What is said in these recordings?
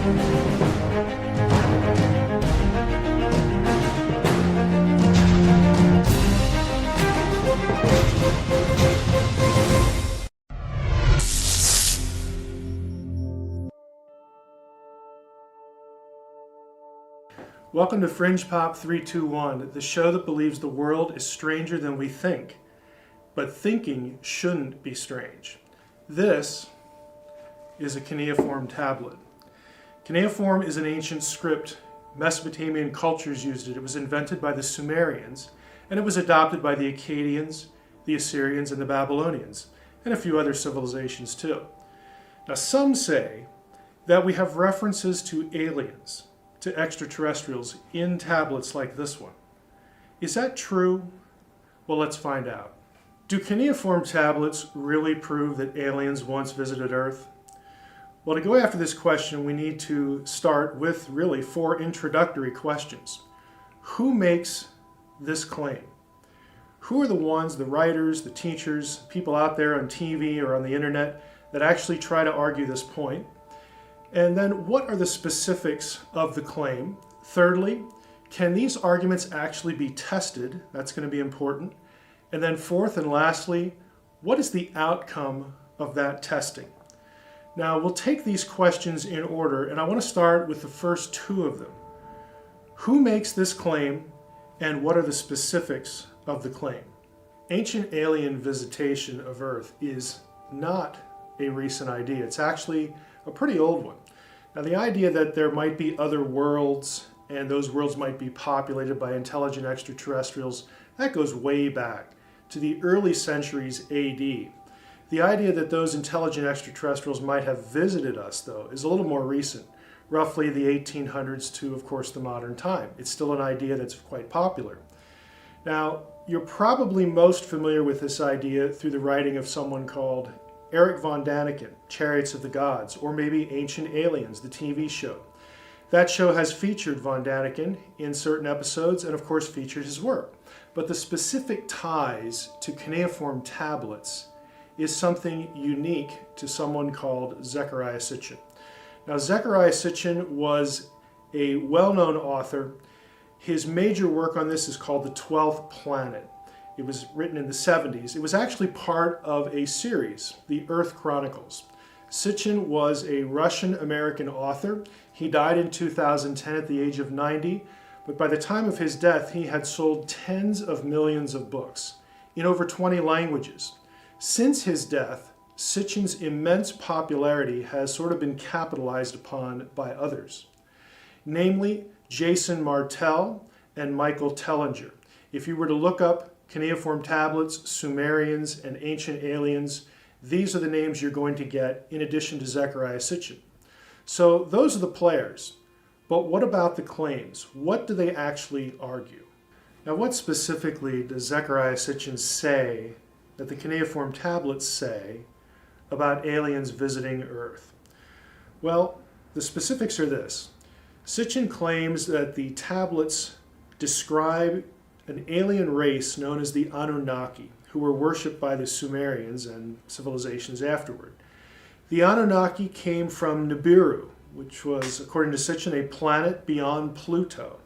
Welcome to Fringe Pop 321, the show that believes the world is stranger than we think, but thinking shouldn't be strange. This is a cuneiform tablet. Cuneiform is an ancient script. Mesopotamian cultures used it. It was invented by the Sumerians, and it was adopted by the Akkadians, the Assyrians, and the Babylonians, and a few other civilizations too. Now, some say that we have references to aliens, to extraterrestrials in tablets like this one. Is that true? Well, let's find out. Do cuneiform tablets really prove that aliens once visited Earth? Well, to go after this question, we need to start with really 4 introductory questions. Who makes this claim? Who are the ones, the writers, the teachers, people out there on TV or on the internet that actually try to argue this point? And then what are the specifics of the claim? Thirdly, can these arguments actually be tested? That's going to be important. And then fourth and lastly, what is the outcome of that testing? Now, we'll take these questions in order, and I want to start with the first 2 of them. Who makes this claim, and what are the specifics of the claim? Ancient alien visitation of Earth is not a recent idea. It's actually a pretty old one. Now, the idea that there might be other worlds and those worlds might be populated by intelligent extraterrestrials, that goes way back to the early centuries AD. The idea that those intelligent extraterrestrials might have visited us, though, is a little more recent, roughly the 1800s to, of course, the modern time. It's still an idea that's quite popular. Now, you're probably most familiar with this idea through the writing of someone called Eric von Daniken, Chariots of the Gods, or maybe Ancient Aliens, the TV show. That show has featured von Daniken in certain episodes and of course featured his work. But the specific ties to cuneiform tablets is something unique to someone called Zecharia Sitchin. Now, Zecharia Sitchin was a well-known author. His major work on this is called The 12th Planet. It was written in the 70s. It was actually part of a series, The Earth Chronicles. Sitchin was a Russian-American author. He died in 2010 at the age of 90, but by the time of his death, he had sold tens of millions of books in over 20 languages. Since his death, Sitchin's immense popularity has sort of been capitalized upon by others, namely Jason Martell and Michael Tellinger. If you were to look up cuneiform tablets, Sumerians, and ancient aliens, these are the names you're going to get in addition to Zecharia Sitchin. So those are the players. But what about the claims? What do they actually argue? Now, what specifically does Zecharia Sitchin say that the cuneiform tablets say about aliens visiting Earth? Well, the specifics are this. Sitchin claims that the tablets describe an alien race known as the Anunnaki, who were worshipped by the Sumerians and civilizations afterward. The Anunnaki came from Nibiru, which was, according to Sitchin, a planet beyond Pluto.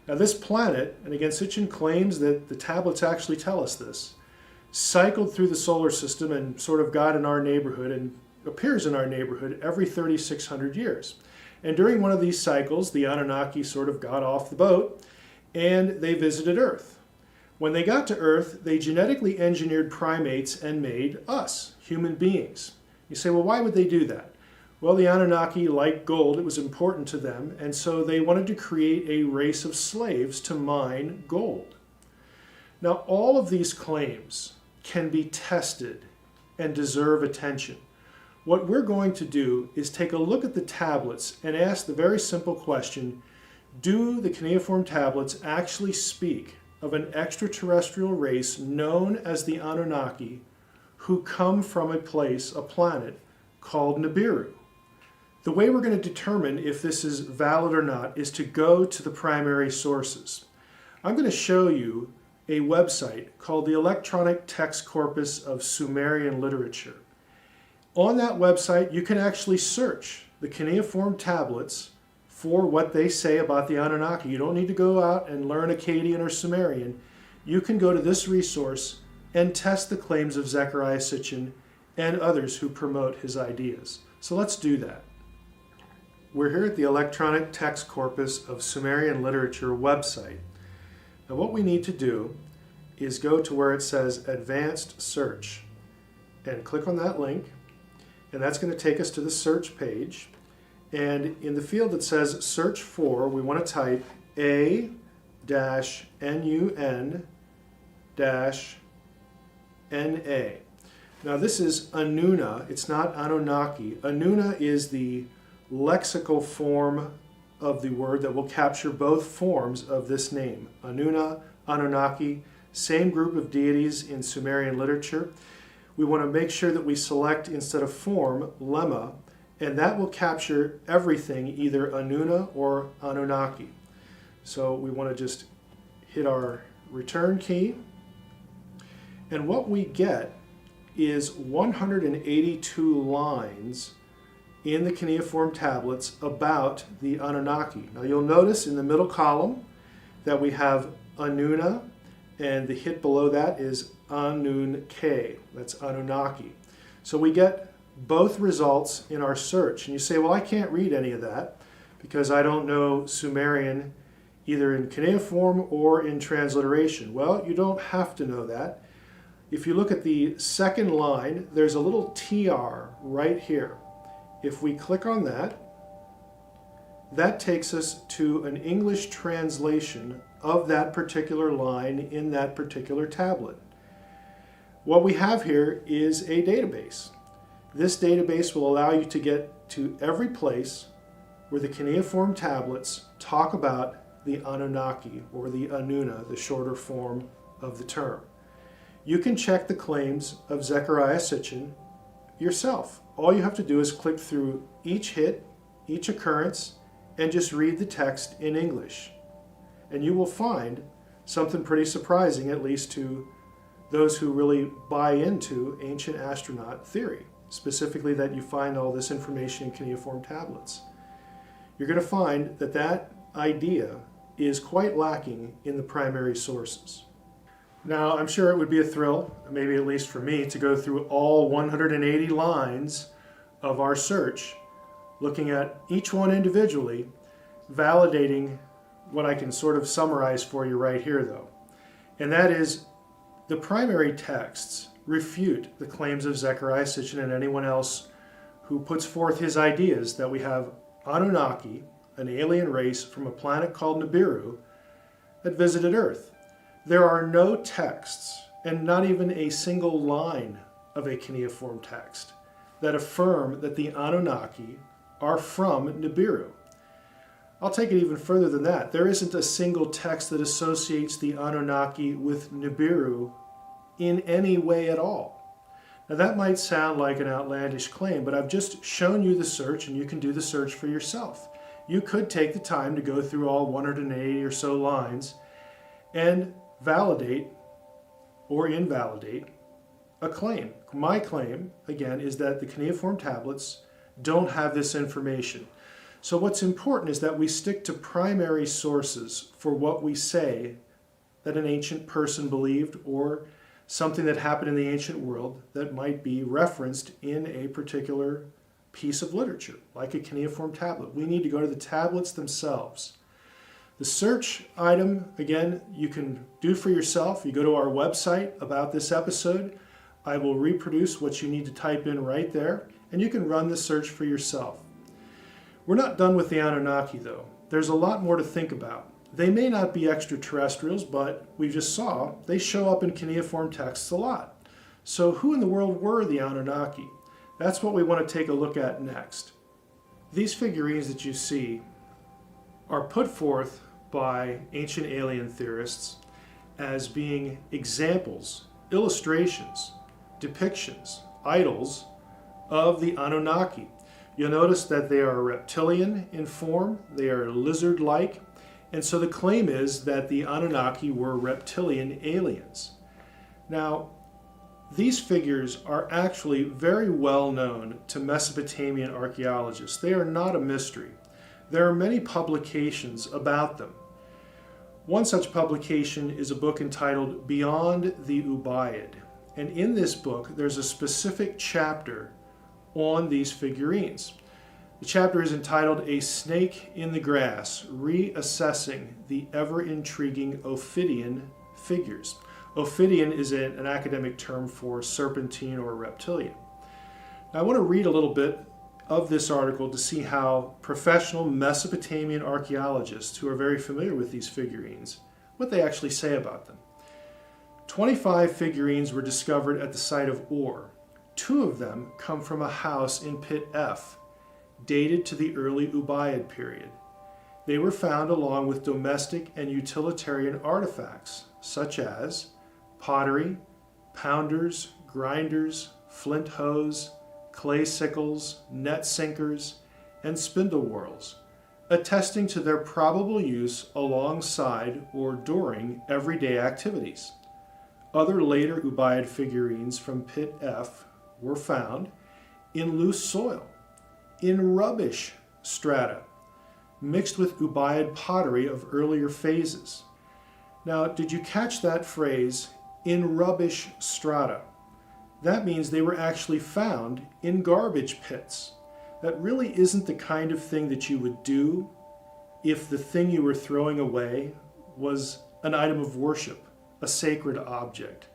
Now, this planet, and again, Sitchin claims that the tablets actually tell us this, cycled through the solar system and sort of got in our neighborhood and appears in our neighborhood every 3,600 years. And during one of these cycles, the Anunnaki sort of got off the boat and they visited Earth. When they got to Earth, they genetically engineered primates and made us, human beings. You say, well, why would they do that? Well, the Anunnaki liked gold. It was important to them, and so they wanted to create a race of slaves to mine gold. Now, all of these claims can be tested and deserve attention. What we're going to do is take a look at the tablets and ask the very simple question, do the cuneiform tablets actually speak of an extraterrestrial race known as the Anunnaki who come from a place, a planet, called Nibiru? The way we're going to determine if this is valid or not is to go to the primary sources. I'm going to show you a website called the Electronic Text Corpus of Sumerian Literature. On that website, you can actually search the cuneiform tablets for what they say about the Anunnaki. You don't need to go out and learn Akkadian or Sumerian. You can go to this resource and test the claims of Zecharia Sitchin and others who promote his ideas. So let's do that. We're here at the Electronic Text Corpus of Sumerian Literature website. Now what we need to do is go to where it says Advanced Search and click on that link, and that's going to take us to the search page. And in the field that says Search For, we want to type A-NUN-NA. Now this is Anuna, it's not Anunnaki. Anuna is the lexical form of the word that will capture both forms of this name. Anuna, Anunnaki, same group of deities in Sumerian literature. We want to make sure that we select, instead of form, lemma, and that will capture everything, either Anuna or Anunnaki. So we want to just hit our return key, and what we get is 182 lines in the cuneiform tablets about the Anunnaki. Now you'll notice in the middle column that we have Anuna, and the hit below that is Anun-K, that's Anunnaki. So we get both results in our search. And you say, well, I can't read any of that because I don't know Sumerian either in cuneiform or in transliteration. Well, you don't have to know that. If you look at the second line, there's a little TR right here. If we click on that, that takes us to an English translation of that particular line in that particular tablet. What we have here is a database. This database will allow you to get to every place where the cuneiform tablets talk about the Anunnaki, or the Anuna, the shorter form of the term. You can check the claims of Zecharia Sitchin yourself. All you have to do is click through each hit, each occurrence, and just read the text in English. And you will find something pretty surprising, at least to those who really buy into ancient astronaut theory, specifically that you find all this information in cuneiform tablets. You're going to find that that idea is quite lacking in the primary sources. Now, I'm sure it would be a thrill, maybe at least for me, to go through all 180 lines of our search, looking at each one individually, validating what I can sort of summarize for you right here, though. And that is, the primary texts refute the claims of Zecharia Sitchin and anyone else who puts forth his ideas that we have Anunnaki, an alien race from a planet called Nibiru, that visited Earth. There are no texts, and not even a single line of a cuneiform text, that affirm that the Anunnaki are from Nibiru. I'll take it even further than that. There isn't a single text that associates the Anunnaki with Nibiru in any way at all. Now that might sound like an outlandish claim, but I've just shown you the search, and you can do the search for yourself. You could take the time to go through all 180 or so lines and validate or invalidate a claim. My claim, again, is that the cuneiform tablets don't have this information. So what's important is that we stick to primary sources for what we say that an ancient person believed, or something that happened in the ancient world that might be referenced in a particular piece of literature, like a cuneiform tablet. We need to go to the tablets themselves. The search item, again, you can do for yourself. You go to our website about this episode. I will reproduce what you need to type in right there, and you can run the search for yourself. We're not done with the Anunnaki, though. There's a lot more to think about. They may not be extraterrestrials, but we just saw they show up in cuneiform texts a lot. So who in the world were the Anunnaki? That's what we want to take a look at next. These figurines that you see are put forth by ancient alien theorists as being examples, illustrations, depictions, idols of the Anunnaki. You'll notice that they are reptilian in form, they are lizard-like, and so the claim is that the Anunnaki were reptilian aliens. Now, These figures are actually very well known to Mesopotamian archaeologists. They are not a mystery. There are many publications about them. One such publication is a book entitled Beyond the Ubaid. And in this book, there's a specific chapter on these figurines. The chapter is entitled A Snake in the Grass, Reassessing the Ever-Intriguing Ophidian Figures. Ophidian is an academic term for serpentine or reptilian. Now, I want to read a little bit of this article to see how professional Mesopotamian archaeologists who are very familiar with these figurines, what they actually say about them. 25 figurines were discovered at the site of Ur. 2 of them come from a house in Pit F, dated to the early Ubaid period. They were found along with domestic and utilitarian artifacts, such as pottery, pounders, grinders, flint hoes, clay sickles, net sinkers, and spindle whorls, attesting to their probable use alongside or during everyday activities. Other later Ubaid figurines from Pit F were found in loose soil, in rubbish strata, mixed with Ubaid pottery of earlier phases. Now, did you catch that phrase, in rubbish strata? That means they were actually found in garbage pits. That really isn't the kind of thing that you would do if the thing you were throwing away was an item of worship, a sacred object.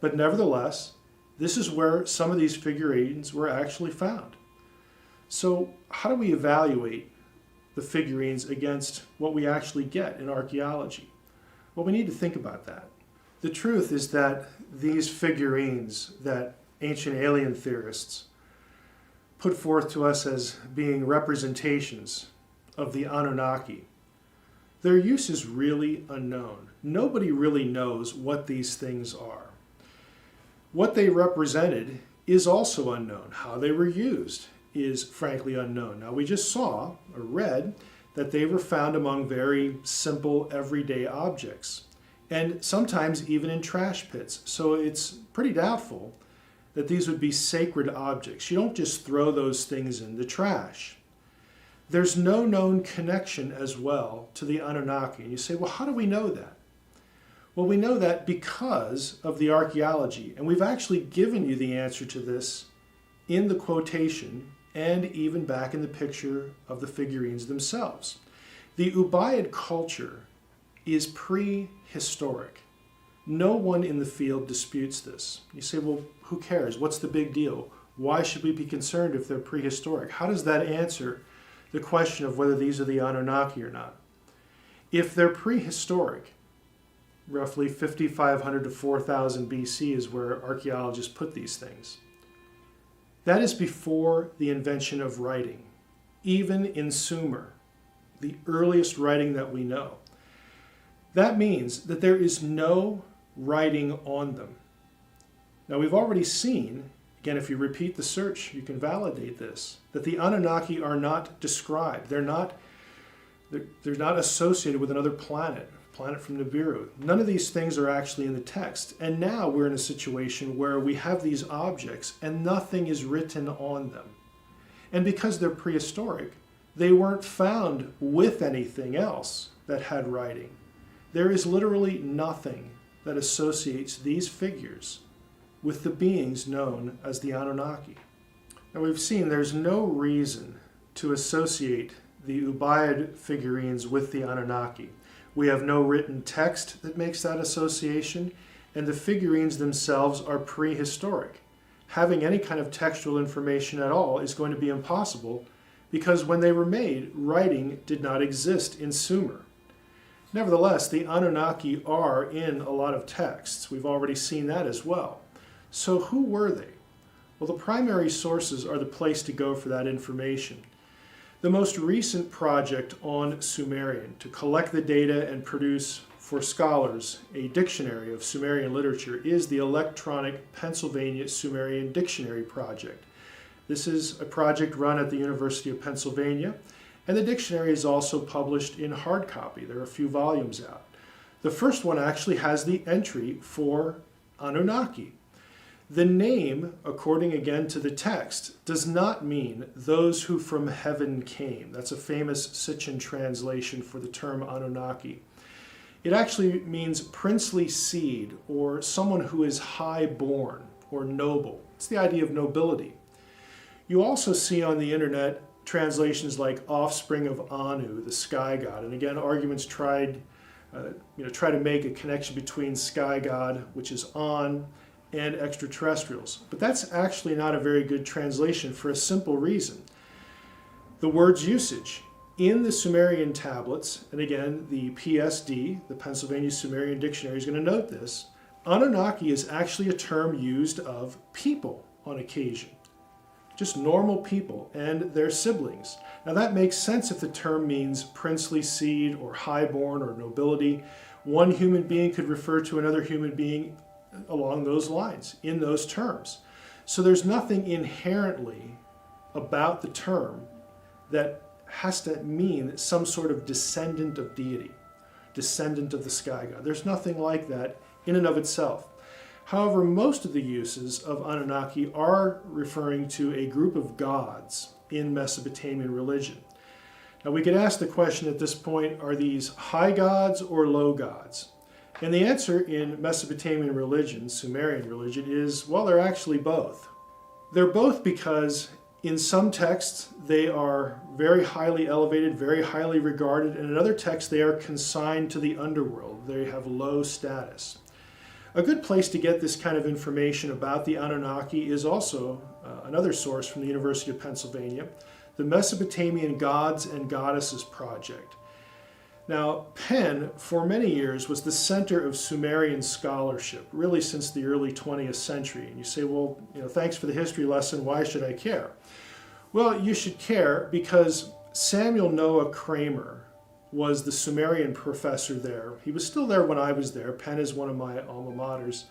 But nevertheless, this is where some of these figurines were actually found. So how do we evaluate the figurines against what we actually get in archaeology? Well, we need to think about that. The truth is that these figurines that ancient alien theorists put forth to us as being representations of the Anunnaki, their use is really unknown. Nobody really knows what these things are. What they represented is also unknown. How they were used is frankly unknown. Now, we just saw or read that they were found among very simple everyday objects, and sometimes even in trash pits. So it's pretty doubtful that these would be sacred objects. You don't just throw those things in the trash. There's no known connection as well to the Anunnaki. And you say, well, how do we know that? Well, we know that because of the archaeology. And we've actually given you the answer to this in the quotation and even back in the picture of the figurines themselves. The Ubaid culture is prehistoric. No one in the field disputes this. You say, well, who cares? What's the big deal? Why should we be concerned if they're prehistoric? How does that answer the question of whether these are the Anunnaki or not? If they're prehistoric, roughly 5,500 to 4,000 BC is where archaeologists put these things. That is before the invention of writing, even in Sumer, the earliest writing that we know. That means that there is no writing on them. Now, we've already seen, again, if you repeat the search, you can validate this, that the Anunnaki are not described. They're not associated with another planet from Nibiru. None of these things are actually in the text. And now we're in a situation where we have these objects and nothing is written on them. And because they're prehistoric, they weren't found with anything else that had writing. There is literally nothing that associates these figures with the beings known as the Anunnaki. Now, we've seen there's no reason to associate the Ubaid figurines with the Anunnaki. We have no written text that makes that association, and the figurines themselves are prehistoric. Having any kind of textual information at all is going to be impossible because when they were made, writing did not exist in Sumer. Nevertheless, the Anunnaki are in a lot of texts. We've already seen that as well. So who were they? Well, the primary sources are the place to go for that information. The most recent project on Sumerian to collect the data and produce for scholars a dictionary of Sumerian literature is the electronic Pennsylvania Sumerian Dictionary Project. This is a project run at the University of Pennsylvania, and the dictionary is also published in hard copy. There are a few volumes out. The first one actually has the entry for Anunnaki. The name, according again to the text, does not mean those who from heaven came. That's a famous Sitchin translation for the term Anunnaki. It actually means princely seed, or someone who is high-born or noble. It's the idea of nobility. You also see on the internet translations like offspring of Anu, the sky god. And again, arguments try to make a connection between sky god, which is An, and extraterrestrials. But that's actually not a very good translation for a simple reason. The word's usage. In the Sumerian tablets, and again, the PSD, the Pennsylvania Sumerian Dictionary, is going to note this, Anunnaki is actually a term used of people on occasion. Just normal people and their siblings. Now that makes sense if the term means princely seed or highborn or nobility. One human being could refer to another human being along those lines, in those terms. So there's nothing inherently about the term that has to mean some sort of descendant of deity, descendant of the sky god. There's nothing like that in and of itself. However, most of the uses of Anunnaki are referring to a group of gods in Mesopotamian religion. Now we could ask the question at this point, are these high gods or low gods? And the answer in Mesopotamian religion, Sumerian religion, is, well, they're actually both. They're both because in some texts they are very highly elevated, very highly regarded, and in other texts they are consigned to the underworld. They have low status. A good place to get this kind of information about the Anunnaki is also another source from the University of Pennsylvania, the Mesopotamian Gods and Goddesses Project. Now, Penn, for many years, was the center of Sumerian scholarship, really since the early 20th century. And you say, well, thanks for the history lesson, why should I care? Well, you should care because Samuel Noah Kramer was the Sumerian professor there. He was still there when I was there. Penn is one of my alma maters.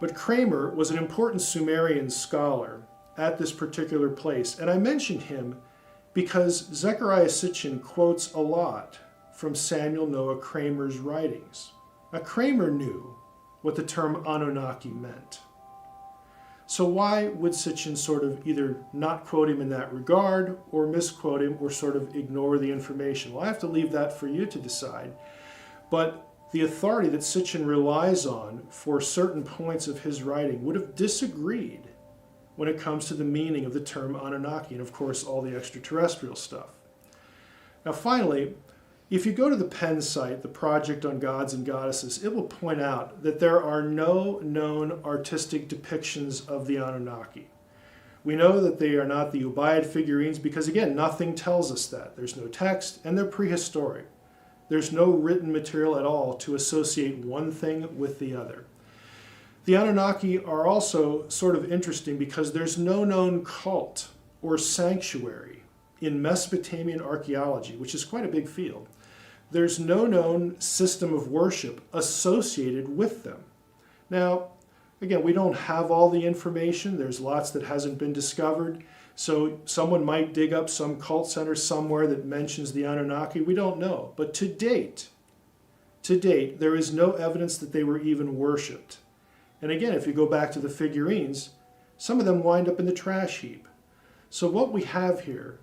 But Kramer was an important Sumerian scholar at this particular place. And I mention him because Zecharia Sitchin quotes a lot from Samuel Noah Kramer's writings. Now, Kramer knew what the term Anunnaki meant. So why would Sitchin sort of either not quote him in that regard or misquote him or sort of ignore the information? Well, I have to leave that for you to decide. But the authority that Sitchin relies on for certain points of his writing would have disagreed when it comes to the meaning of the term Anunnaki and, of course, all the extraterrestrial stuff. Now, finally, if you go to the Penn site, the Project on Gods and Goddesses, it will point out that there are no known artistic depictions of the Anunnaki. We know that they are not the Ubaid figurines because, again, nothing tells us that. There's no text, and they're prehistoric. There's no written material at all to associate one thing with the other. The Anunnaki are also sort of interesting because there's no known cult or sanctuary in Mesopotamian archaeology, which is quite a big field. There's no known system of worship associated with them. Now, again, we don't have all the information. There's lots that hasn't been discovered. So someone might dig up some cult center somewhere that mentions the Anunnaki. We don't know. But to date, there is no evidence that they were even worshipped. And again, if you go back to the figurines, some of them wind up in the trash heap. So what we have here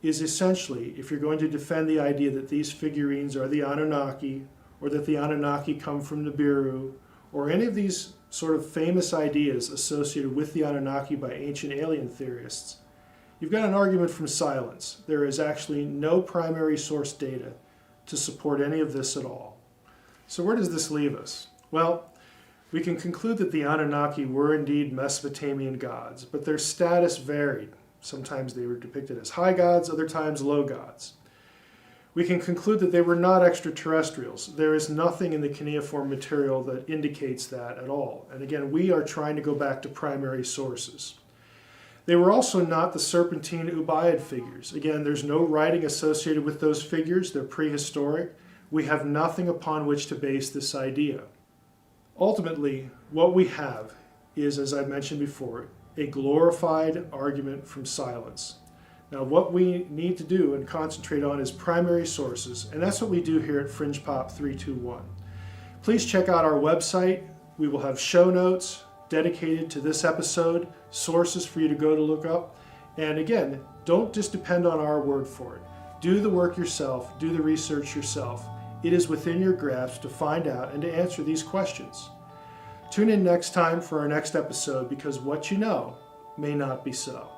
is essentially, if you're going to defend the idea that these figurines are the Anunnaki, or that the Anunnaki come from Nibiru, or any of these sort of famous ideas associated with the Anunnaki by ancient alien theorists, you've got an argument from silence. There is actually no primary source data to support any of this at all. So where does this leave us? Well, we can conclude that the Anunnaki were indeed Mesopotamian gods, but their status varied. Sometimes they were depicted as high gods, other times low gods. We can conclude that they were not extraterrestrials. There is nothing in the cuneiform material that indicates that at all. And again, we are trying to go back to primary sources. They were also not the serpentine Ubaid figures. Again, there's no writing associated with those figures. They're prehistoric. We have nothing upon which to base this idea. Ultimately, what we have is, as I mentioned before, a glorified argument from silence. Now, what we need to do and concentrate on is primary sources, and that's what we do here at Fringe Pop 321. Please check out our website. We will have show notes, dedicated to this episode, sources for you to go to look up. And again, don't just depend on our word for it. Do the work yourself, do the research yourself. It is within your grasp to find out and to answer these questions. Tune in next time for our next episode, because what you know may not be so.